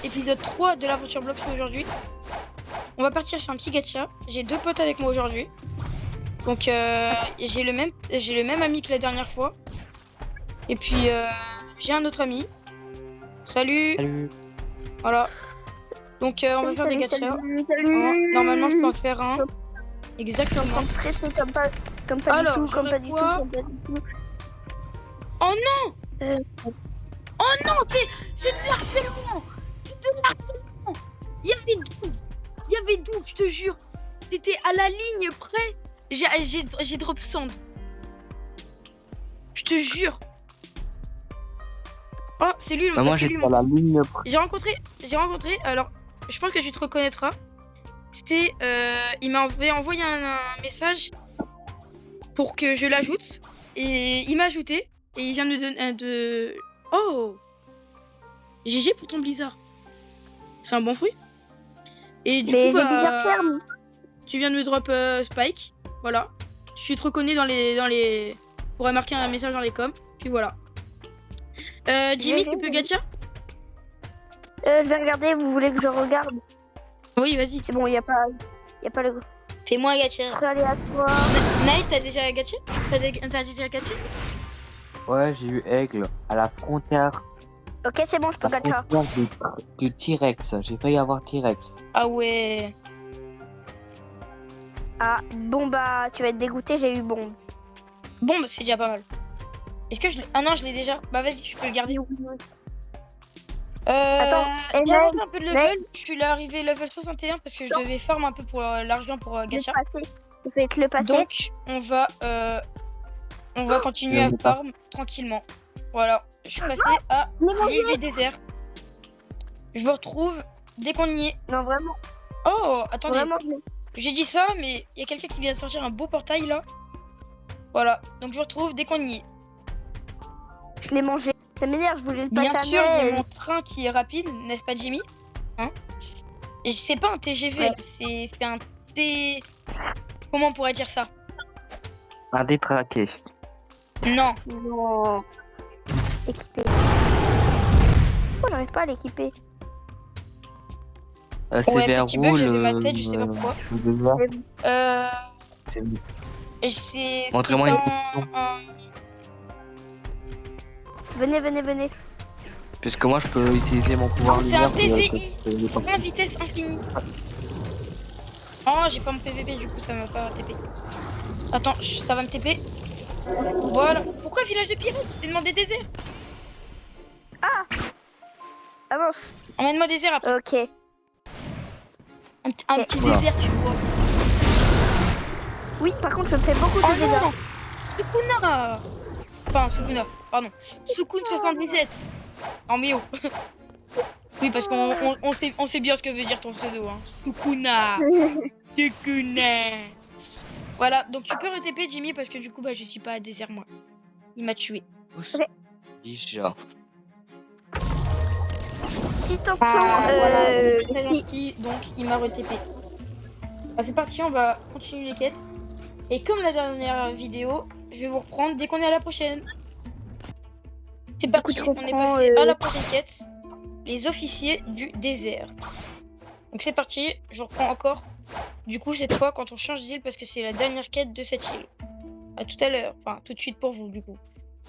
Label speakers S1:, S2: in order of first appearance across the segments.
S1: épisode 3 de l'aventure Blox aujourd'hui. On va partir sur un petit gacha. J'ai 2 potes avec moi aujourd'hui. Donc j'ai le même ami que la dernière fois. Et puis j'ai un autre ami. Salut.
S2: Salut.
S1: Voilà. Donc on va faire des gachas.
S3: Salut.
S1: Normalement je peux en faire un. Exactement.
S3: Comme pas
S1: Alors,
S3: du tout, comme
S1: j'aurais
S3: pas du tout,
S1: quoi
S3: comme pas du tout.
S1: Oh non! Oh non, c'est de l'harcèlement! C'est de l'harcèlement! Il y avait 12, je te jure. C'était à la ligne près. J'ai drop sand. Je te jure. Oh, c'est lui.
S2: Moi,
S1: c'est
S2: j'étais
S1: lui.
S2: à la ligne.
S1: J'ai rencontré. Alors, je pense que tu te reconnaîtras. C'est, il m'avait envoyé un message pour que je l'ajoute et il m'a ajouté et il vient de me donner de. Oh. GG pour ton blizzard. C'est un bon fruit. Et du coup, tu viens de me drop Spike. Voilà. Je te reconnais dans les. Pourrais marquer un message dans les coms. Puis voilà. Jimmy, tu peux gacha?
S3: Je vais regarder, vous voulez que je regarde?
S1: Oui, vas-y.
S3: C'est bon, y a pas le
S1: Fais-moi un gacha.
S3: très aléatoire.
S1: Nice, t'as déjà gacha? T'as déjà gacha?
S2: Ouais, j'ai eu Aigle à la frontière.
S3: Ok, c'est bon, je peux
S2: La
S3: gacha.
S2: frontière de T-Rex. J'ai failli avoir T-Rex.
S1: Ah ouais.
S3: Ah, bon bah, tu vas être dégoûté, j'ai eu bombe.
S1: Bon, bah, c'est déjà pas mal. Est-ce que je l'ai... Ah non, je l'ai déjà. Bah vas-y, tu peux le garder.
S3: Attends,
S1: j'ai avancé un peu de level. Je suis arrivé level 61 parce que je devais farm un peu pour l'argent pour gacha.
S3: Je vais te le passer.
S1: Donc, on va continuer à farm tranquillement. Voilà, je suis passé à l'île du désert. Je me retrouve dès qu'on y est.
S3: Non, vraiment.
S1: Oh, attendez.
S3: Vraiment,
S1: J'ai dit ça, mais il y a quelqu'un qui vient de sortir un beau portail là. Voilà, donc je me retrouve dès qu'on y est.
S3: je l'ai mangé. Ça m'énerve, je voulais le passer
S1: Bien
S3: à
S1: sûr, il y a
S3: Nel.
S1: mon train qui est rapide, n'est-ce pas Jimmy? Hein? Et c'est pas un TGV,
S3: Ouais.
S1: c'est un T... Comment on pourrait dire ça?
S2: Un détraqué.
S1: Non.
S3: Non. Équipé. Pourquoi j'arrive pas à l'équiper?
S2: C'est
S1: Ouais,
S2: vers
S1: petit bug,
S2: où
S1: j'ai vu
S2: le...
S1: ma tête, je sais pas pourquoi.
S2: le désert
S1: C'est...
S2: Montrez-moi
S1: c'est
S2: une
S1: un...
S3: Venez.
S2: Puisque moi, je peux utiliser mon pouvoir
S1: C'est un
S2: lumière.
S1: TVI. En vitesse infinie. Oh, j'ai pas mon PVP, du coup ça m'a pas TP. Attends, ça va me TP. Voilà. Pourquoi village de pirates? J'ai demandé désert.
S3: Avance.
S1: Emmène-moi désert après.
S3: Ok.
S1: Un
S3: Ok.
S1: petit
S2: Voilà.
S1: désert, tu vois.
S3: Oui, par contre, je fais beaucoup de
S1: Oh
S3: dégâts.
S1: non, Sukuna. Enfin, Sukuna, pardon. Sukun 77. Non mais oh. Oui, parce qu'on sait bien ce que veut dire ton pseudo, hein. Sukuna. Sukuna. Voilà, donc tu peux re-TP Jimmy parce que du coup, bah, je suis pas à désert moi. Il m'a tué.
S2: Déjà.
S3: Si t'entends,
S1: Voilà, donc, très gentil, donc il m'a re-TP. Bah, c'est parti, on va continuer les quêtes. Et comme la dernière vidéo, je vais vous reprendre dès qu'on est à la prochaine. C'est parti,
S3: tu
S1: on est
S3: reprends,
S1: passé à la prochaine quête. Les officiers du désert. Donc c'est parti, je reprends encore. Du coup, cette fois, quand on change d'île, parce que c'est la dernière quête de cette île. À tout à l'heure, enfin tout de suite pour vous, du coup.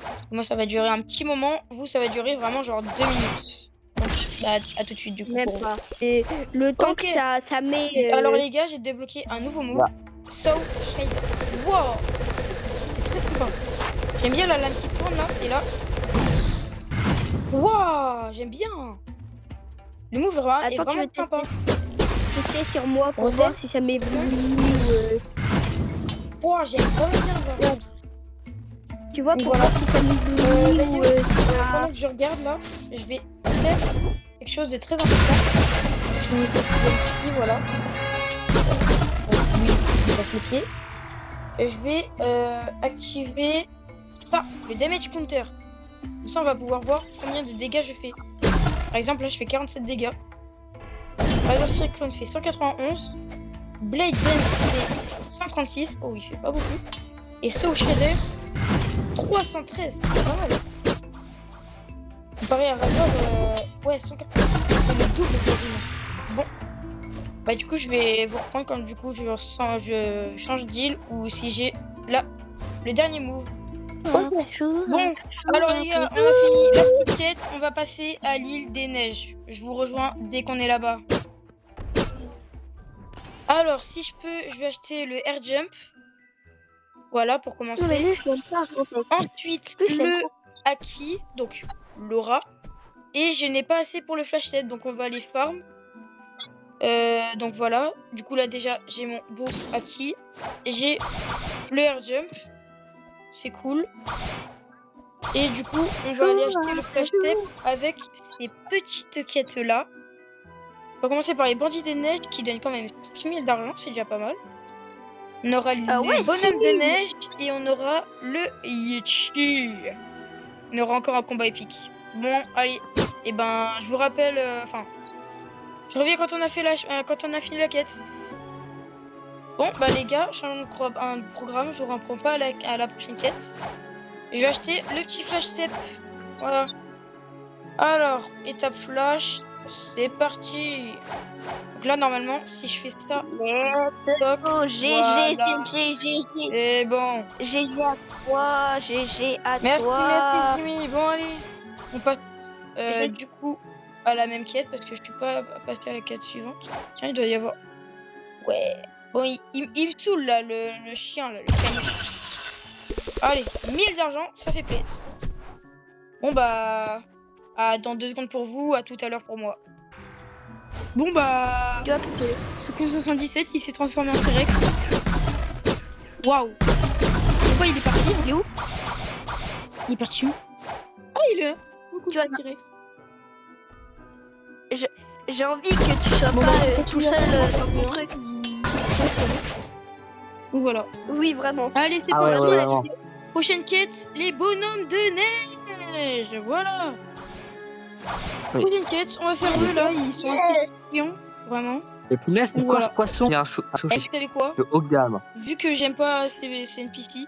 S1: Parce que moi, ça va durer un petit moment. Vous, ça va durer vraiment genre 2 minutes. Donc, bah, à tout de suite, du coup.
S3: même
S1: pour vous.
S3: pas. Et le temps
S1: Ok.
S3: que ça met.
S1: Alors les gars, j'ai débloqué un nouveau move. Soul Shade. Wow, c'est très flippant. J'aime bien la lame qui tourne là et là. Wow, j'aime bien. Le move est
S3: Attends,
S1: vraiment
S3: tu veux
S1: sympa.
S3: tester sur moi pour
S1: Redais.
S3: voir si ça met bleu.
S1: Wow, j'aime vraiment bien ça.
S3: Tu vois, pour
S1: Voilà.
S3: voir si ça met bleu.
S1: D'ailleurs, pendant que je regarde là, je vais faire quelque chose de très important. Je vais ici, voilà. Oui, je passe les pieds. Et je vais activer ça, le damage counter. Comme ça, on va pouvoir voir combien de dégâts je fais. Par exemple, là, je fais 47 dégâts. Razor Cyclone fait 191. Blade Dance fait 136. Oh, il fait pas beaucoup. Et Soul Shredder, 313. C'est pas mal. Comparé à Razor, ouais, ouais, 180. C'est le double quasiment. Bon. Bah du coup, je vais vous reprendre quand du coup je change d'île ou si j'ai là le dernier move. Bon, alors les gars, on a fini la petite quête. On va passer à l'île des neiges. Je vous rejoins dès qu'on est là-bas. Alors, si je peux, je vais acheter le air jump. Voilà, pour commencer. Ensuite, le Haki, donc Laura. Et je n'ai pas assez pour le flashlight, donc on va aller farm. Donc voilà. Du coup, là, déjà, j'ai mon beau Haki. J'ai le air jump. C'est cool. Et du coup, on va aller acheter le flashlight avec ces petites quêtes-là. On va commencer par les bandits des neiges qui donnent quand même 6000 d'argent, c'est déjà pas mal. On aura le bonhomme de neige et on aura le Yichi. On aura encore un combat épique. Bon, allez. Et ben, je vous rappelle... je reviens quand on a fait quand on a fini la quête. Bon, bah les gars, changeons de programme. Je vous reprends pas à la prochaine quête. Je vais acheter le petit flash step. Voilà. Alors, étape flash. C'est parti. Donc là, normalement, si je fais ça...
S3: Oh, GG,
S1: voilà.
S3: GG.
S1: Et bon.
S3: GG à toi, GG à toi.
S1: Merci Jimmy. Bon allez, on passe du coup à la même quête parce que je suis pas passé à la quête suivante. Tiens, il doit y avoir. Ouais. Bon, il me saoule là, le chien là, le caniche. Allez, 1000 d'argent, ça fait plaisir. Bon bah, dans 2 secondes pour vous, à tout à l'heure pour moi. Bon bah, ce coup 77, il s'est transformé en T-Rex. Waouh. Pourquoi il est parti? Il est où? Il est parti où? Ah, il est là. Coucou, T-Rex.
S3: J'ai envie que tu sois pas tout seul dans ton truc.
S1: Voilà.
S3: Oui, vraiment.
S1: Allez, c'est
S2: Ah ouais,
S1: parti.
S2: ouais, vraiment.
S1: Prochaine quête, les bonhommes de neige. Voilà.
S2: Oui.
S1: Prochaine quête, on va faire eux là. Ils sont assez chiants, vraiment.
S2: Et punaise, c'est quoi
S1: Voilà.
S2: ce poisson? Il y a un
S1: Et
S2: sushi
S1: vous savez quoi?
S2: de haut de gamme.
S1: Vu que j'aime pas ces NPC,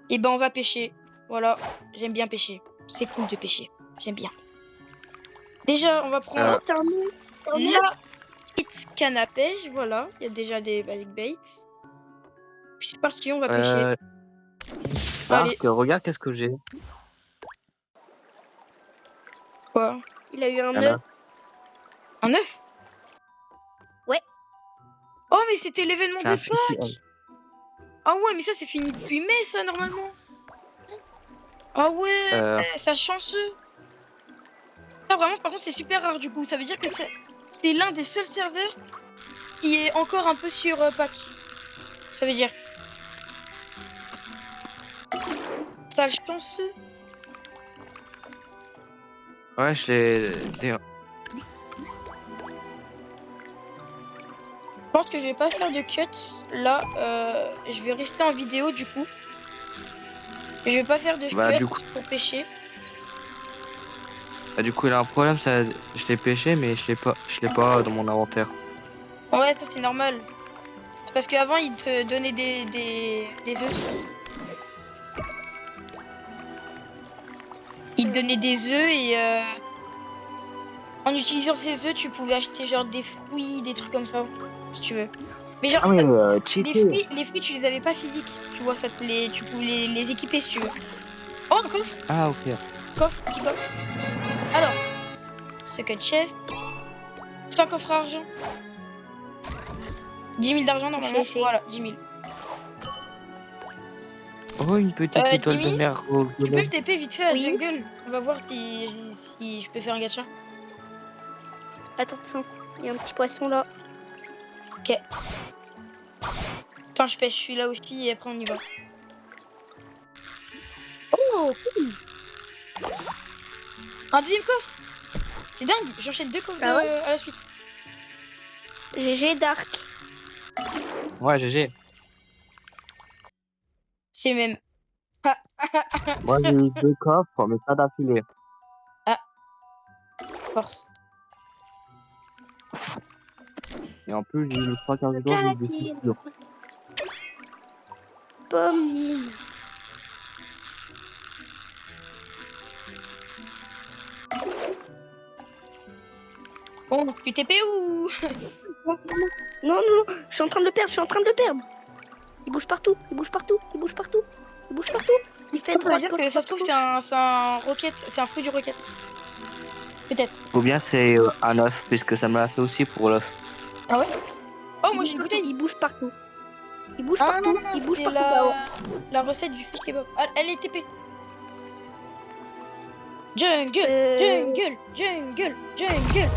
S1: et ben on va pêcher. Voilà. J'aime bien pêcher. C'est cool de pêcher. J'aime bien. Déjà, on va prendre la petite canne à pêche. Voilà. Il y a déjà des basic baits. Puis c'est parti, on va pêcher.
S2: Marc, regarde qu'est-ce que j'ai.
S1: Quoi?
S3: Il a eu un
S2: Voilà.
S3: œuf.
S1: Un œuf?
S3: Ouais.
S1: Oh, mais c'était l'événement
S2: J'ai
S1: de
S2: un sushi.
S1: Pâques! Ah ouais, mais ça, c'est fini depuis mai, ça, normalement. Ah ouais, ça chanceux. Ça, vraiment, par contre, c'est super rare, du coup. Ça veut dire que c'est l'un des seuls serveurs qui est encore un peu sur Pâques. Ça veut dire. Ça chanceux.
S2: Ouais, je l'ai.
S1: Je pense que je vais pas faire de cuts. Là, je vais rester en vidéo, du coup. Je vais pas faire de cuts pour pêcher.
S2: Bah, du coup, il a un problème, ça, je l'ai pêché, mais je l'ai pas dans mon inventaire.
S1: Ouais, ça c'est normal. C'est parce qu'avant, il te donnait des œufs. Il te donnait des œufs et en utilisant ces œufs, tu pouvais acheter genre des fruits, des trucs comme ça, si tu veux. Mais genre, les fruits, tu les avais pas physiques. Tu vois, tu pouvais les équiper si tu veux. Oh, un coffre!
S2: Ah, ok.
S1: Coffre, petit coffre. Alors, second chest. C'est un coffre à argent. 10 000 d'argent normalement. Voilà, 10 000.
S2: Oh, une petite étoile de mer.
S1: Tu peux me TP vite fait à Jungle? On va voir si je peux faire un gacha.
S3: Attends, il y a un petit poisson là.
S1: Ok. Attends, je pêche celui-là aussi et après on y va. Oh, cool. Un deuxième coffre. C'est dingue, j'enchaîne 2 coffres à la suite.
S3: GG Dark.
S2: Ouais, GG.
S1: C'est même...
S2: Moi, j'ai eu 2 coffres, mais pas d'affilée.
S1: Ah. Force.
S2: Et en plus, j'ai eu le 3-15 jours, j'ai eu des fissures.
S3: Pomme.
S1: Bon, tu TP ou...
S3: Non, non, non, je suis en train de le perdre, je suis en train de le perdre. Il bouge partout, il bouge partout, il bouge partout, il bouge partout. Il fait
S1: Ça veut
S3: droite,
S1: dire
S3: gauche,
S1: que ça se trouve,
S3: droite,
S1: c'est un roquette, c'est un fruit du roquette. Peut-être.
S2: Ou bien c'est un œuf, puisque ça me l'a fait aussi pour l'œuf.
S1: Ah ouais? Oh,
S3: il
S1: moi
S3: bouge
S1: j'ai une
S3: partout,
S1: bouteille.
S3: il bouge partout. Il bouge
S1: Ah,
S3: partout, il bouge
S1: c'est
S3: partout. Bah ouais.
S1: la recette du fish kebab. Ah, elle est TP. Jungle,
S3: Euh,
S1: jungle, jungle, jungle.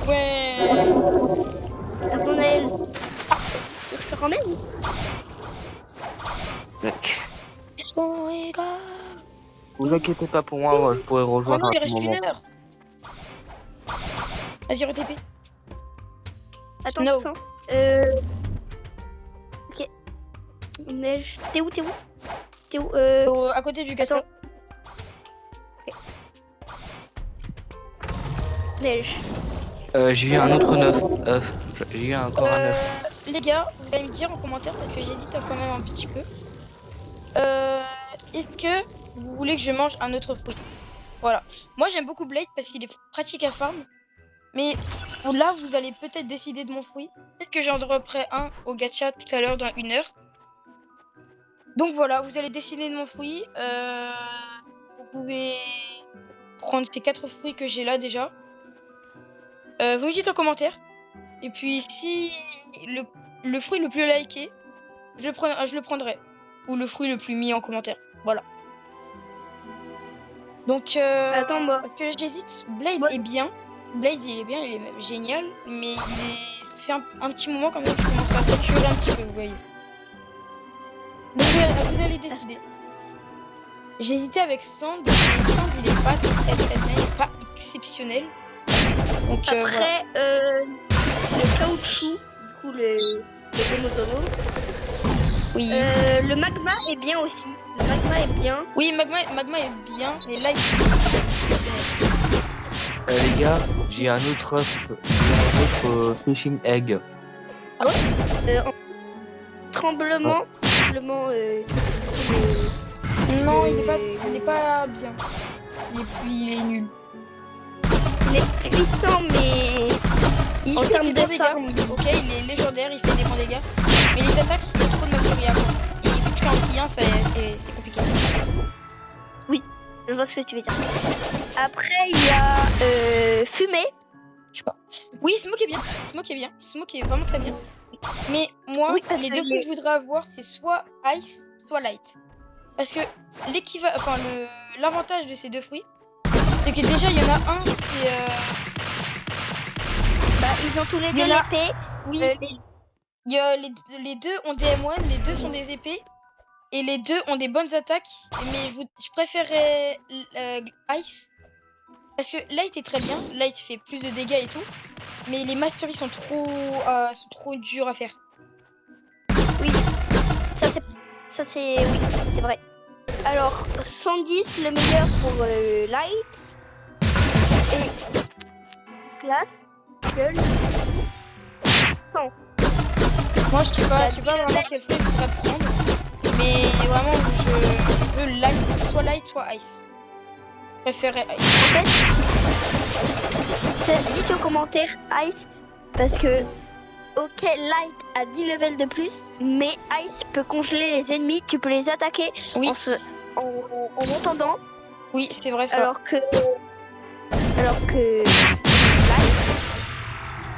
S1: Ouais.
S3: Nathanaël. Ah, je te ramène.
S2: Mec.
S1: Oh my god.
S2: Vous inquiétez pas pour moi, moi, je pourrais
S1: Oh
S2: rejoindre
S1: non, il
S2: à tout
S1: reste
S2: moment.
S1: une heure. Vas-y, re-TP.
S3: Attends,
S1: No.
S3: attends. Ok. Neige. T'es où? T'es où?
S1: À côté du gâteau.
S3: Attends. Neige.
S2: J'ai eu un autre œuf. J'ai eu encore un œuf.
S1: Les gars, vous allez me dire en commentaire parce que j'hésite quand même un petit peu. Est-ce que vous voulez que je mange un autre fruit? Voilà. Moi j'aime beaucoup Blade parce qu'il est pratique à farm. Mais là vous allez peut-être décider de mon fruit. Peut-être que j'en dropperai un au gacha tout à l'heure dans 1 heure. Donc voilà, vous allez décider de mon fruit. Vous pouvez prendre ces 4 fruits que j'ai là déjà. Vous me dites en commentaire. Et puis si le fruit le plus liké, je le prendrai. Ou le fruit le plus mis en commentaire. Voilà. Donc,
S3: Attends, moi.
S1: parce que j'hésite. Blade est bien. Blade, il est bien, il est même génial. Mais ça fait un petit moment quand même qu'il commence à saturer un petit peu, vous voyez. Donc, vous allez décider. J'hésitais avec Sand, mais Sand, il est pas très bien, il est pas exceptionnel. Donc, voilà.
S3: Après, le caoutchouc, du coup, le Momotomo.
S1: Oui.
S3: Le magma est bien aussi. Le magma est bien.
S1: Oui, magma est bien, mais là, il est exceptionnel.
S2: Les gars, j'ai un autre œuf, fishing egg.
S1: Ah ouais?
S3: Tremblement.
S1: Non, il est pas bien. Il est nul.
S3: Il est puissant, mais
S1: Il
S3: en
S1: fait
S3: termes
S1: des
S3: de
S1: bons dégâts.
S3: farm,
S1: Ok, il est légendaire, il fait des bons dégâts. Mais les attaques, c'est trop de mastery avant. Et vu que tu es en sien, c'est compliqué.
S3: je vois ce que tu veux dire. Après, il y a fumée.
S1: Je sais pas. Oui, Smoke est bien. Smoke est vraiment très bien. Mais moi,
S3: Oui, parce
S1: les
S3: que
S1: deux que je voudrais avoir, c'est soit Ice, soit Light. Parce que l'avantage de ces deux fruits, c'est que déjà, il y en a un, c'est...
S3: Bah, ils ont tous les
S1: Il
S3: deux
S1: y en a-
S3: l'épée.
S1: Oui, il y a les deux ont des M1, les deux sont des épées. Et les deux ont des bonnes attaques. Mais je préférais Ice. Parce que Light est très bien. Light fait plus de dégâts et tout. Mais les masteries sont trop durs à faire.
S3: Oui, ça c'est oui, c'est vrai. Alors 110 le meilleur pour Light et Glace, Gueule.
S1: Moi, je sais pas vraiment quel fruit je voudrais prendre. Mais vraiment, je veux Light, soit Ice. Je préférais Ice.
S3: En fait, dites aux commentaires Ice parce que ok, Light a 10 levels de plus, mais Ice peut congeler les ennemis, tu peux les attaquer
S1: Oui,
S3: en entendant,
S1: oui, c'est vrai ça.
S3: alors que Light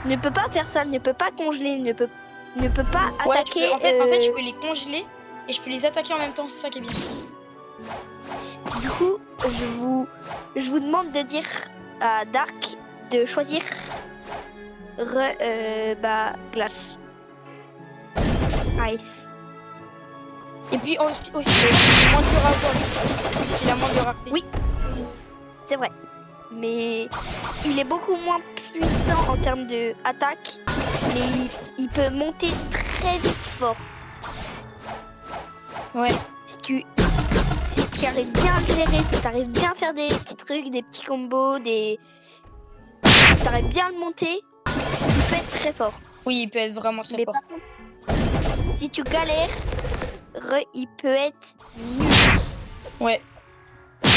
S3: ne peut pas faire ça, ne peut pas congeler, ne peut pas
S1: Ouais,
S3: attaquer.
S1: en fait, je peux les congeler et je peux les attaquer en même temps, c'est ça qui est bien.
S3: Du coup, je vous demande de dire à Dark de choisir Glace. Ice.
S1: Et puis aussi c'est moins dur à avoir. Il a moins de rareté.
S3: Oui. C'est vrai. Mais il est beaucoup moins puissant en termes de attaque, mais il peut monter très vite fort.
S1: Ouais.
S3: Si tu arrives bien à le gérer, si tu arrives bien à faire des petits trucs, des petits combos, si tu arrives bien à le monter, il peut être très fort.
S1: Oui, il peut être vraiment très
S3: Mais
S1: fort.
S3: par contre, si tu galères, il peut être nul.
S1: Ouais.
S3: C'est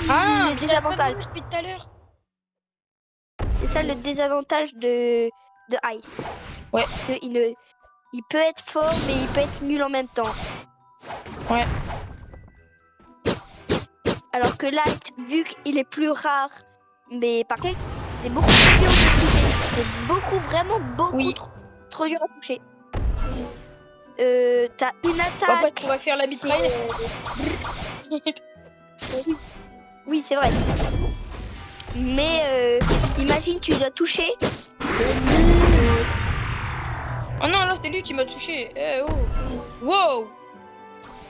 S1: Ah,
S3: le
S1: mais j'avais pas
S3: désavantage.
S1: de depuis tout à l'heure.
S3: C'est ça le désavantage de Ice.
S1: Ouais.
S3: Parce que il peut être fort, mais il peut être nul en même temps.
S1: Ouais.
S3: Alors que Light, vu qu'il est plus rare, mais par contre, c'est beaucoup plus dur de toucher. C'est beaucoup, vraiment beaucoup
S1: Oui.
S3: trop dur à toucher. T'as une attaque.
S1: Après, on va faire la mitraille.
S3: Oui, c'est vrai. Mais imagine, tu dois toucher.
S1: Oh non, là, c'était lui qui m'a touché. Eh, oh. Wow.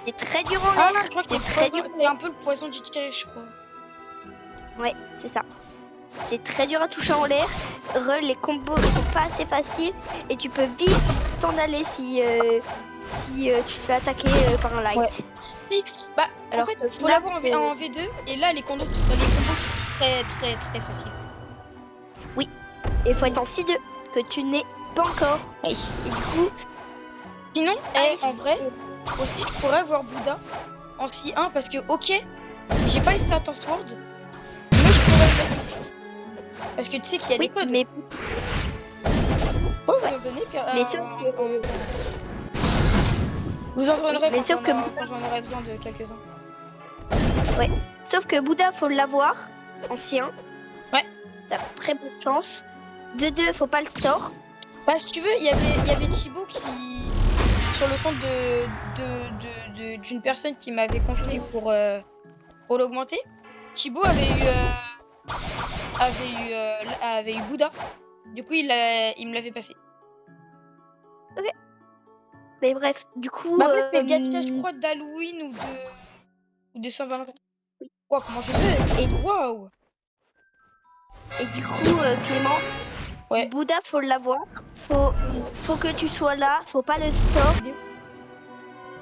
S3: C'est très dur en
S1: Ah
S3: l'air.
S1: non, je crois que
S3: C'est très dur.
S1: t'es un peu le poison du tirage, je crois.
S3: Ouais, c'est ça. C'est très dur à toucher en l'air. Les combos sont pas assez faciles et tu peux vite t'en aller si tu te fais attaquer par un light.
S1: Ouais. Si, bah,
S3: Alors
S1: en fait,
S3: que
S1: faut
S3: là,
S1: l'avoir en V2 et là, les combos sont très faciles.
S3: Et il faut être en 6-2 que tu n'es pas encore.
S1: Oui.
S3: Et du coup,
S1: Sinon,
S3: Ice
S1: en vrai, aussi, je pourrais avoir Bouddha en C1 parce que, ok, j'ai pas les stats en Sword, mais je pourrais le mettre. Parce que tu sais qu'il y a
S3: oui,
S1: des codes.
S3: mais
S1: Faut vous en donner
S3: Mais sauf
S1: en même temps. Vous en donnerez
S3: mais
S1: quand
S3: sauf
S1: quand j'en aurai besoin de quelques-uns.
S3: sauf que Bouddha, faut l'avoir en C1.
S1: Ouais.
S3: T'as très bonne chance. De 2, faut pas le store.
S1: Bah, si tu veux, il y avait Thibaut qui, sur le compte d'une personne qui m'avait confié pour l'augmenter, Thibaut avait eu Bouddha. Du coup, il me l'avait passé.
S3: Mais bref, du coup.
S1: Bah, après, c'est gacha, je crois, d'Halloween ou de Saint-Valentin. Wow, comment je fais?
S3: Et-
S1: Waouh!
S3: Et du coup, Clément,
S1: Ouais.
S3: Bouddha, faut l'avoir. Faut que tu sois là. Faut pas le store.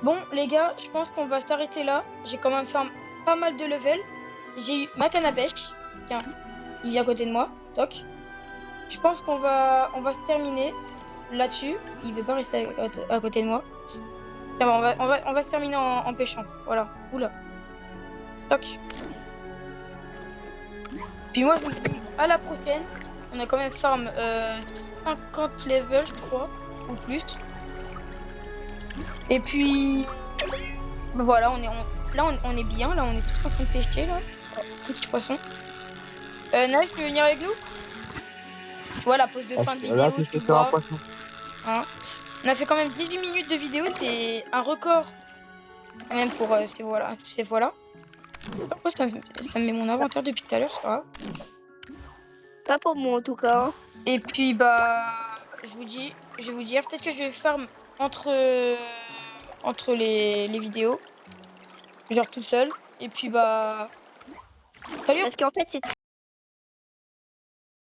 S1: Bon, les gars, je pense qu'on va s'arrêter là. J'ai quand même fait pas mal de level. J'ai eu ma canne à pêche. Tiens, il vient à côté de moi. Toc. Je pense qu'on va se terminer là-dessus. Il veut pas rester à côté de moi. Tiens, bon, on va se terminer en pêchant. Voilà. Oula. Toc. Puis moi, je vous dis à la prochaine. On a quand même farm 50 levels, je crois, ou plus. Et puis, bah voilà, on est bien. Là, on est tous en train de pêcher là. Petit poisson. Naïf, tu veux venir avec nous? Voilà, pause de fin de vidéo.
S2: Là,
S1: tu
S2: tu peux faire un
S1: vois.
S2: poisson.
S1: Hein, on a fait quand même 18 minutes de vidéo, c'est un record. Quand même pour ces voilà. Pourquoi ça me met mon inventaire depuis tout à l'heure, c'est pas grave.
S3: Pas pour moi en tout cas.
S1: Et puis bah, je vais vous dire, peut-être que je vais faire entre les vidéos, genre tout seul. Et puis bah, salut.
S3: Parce qu'en fait, c'est